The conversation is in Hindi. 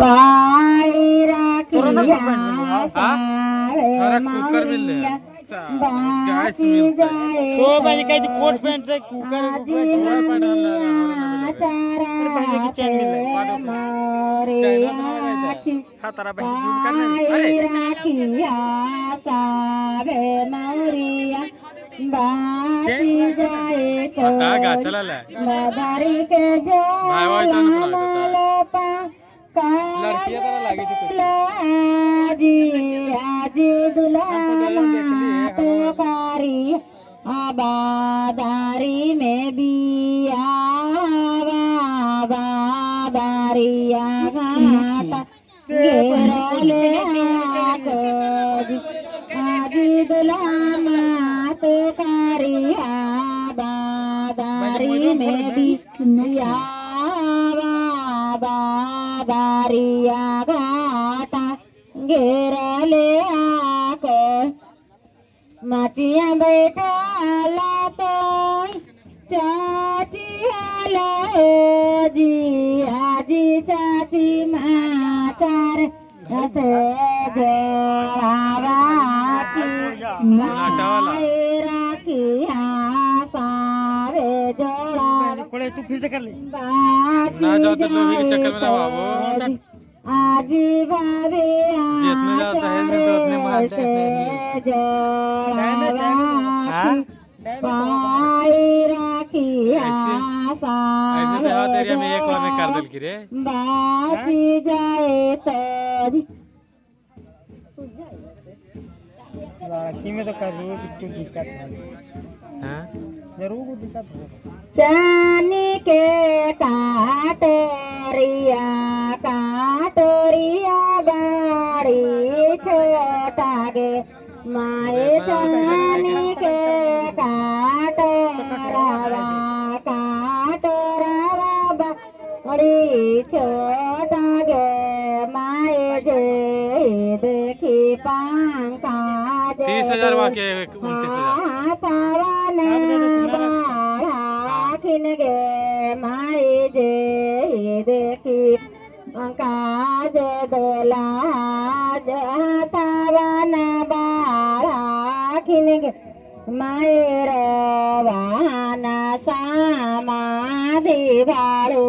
पाई राखिया सारे मौरिया बासी जाए तो भाई काय कोट पॅन्ट कुकर चारा पाई राखिया सारे मौरिया बासी जाए तो मदारी के आजी आजी दुल्हा तो कारी आबादारी में बिया बाबादारी आगाता घेरले आजी दुल्हा तो कारी आबादारी में बिया बाबादारिया घाटा घेरले आको माचिया बैठाला तो चाची आला जी आजी चाची माचार हसे जोड़ावाची माए राखी सारे जोड़ा कोड़े तू फिर से कर ले ना जाओ तो लोभी के चक्कर में ना बाबू आजी भाभी जितने जाता है तो उतने मारते हैं पाई राखी ऐसे देहात एरिया में एक बार में कर दल की रे बाची जाए तो राखी में तो कर रोज कुछ दिक्कत है हां जरूर कुछ दिक्कत हो चानी के काटोरिया बाड़ी छोटा गे माए चानी के काटोरावा बाड़ी छोटा गे माए जे देखी पंखा 30,000 वाके 29,000 गे माए जे देखी काज दोला जतावन बाळा खिनगे मायर वाहन समाधी भाळू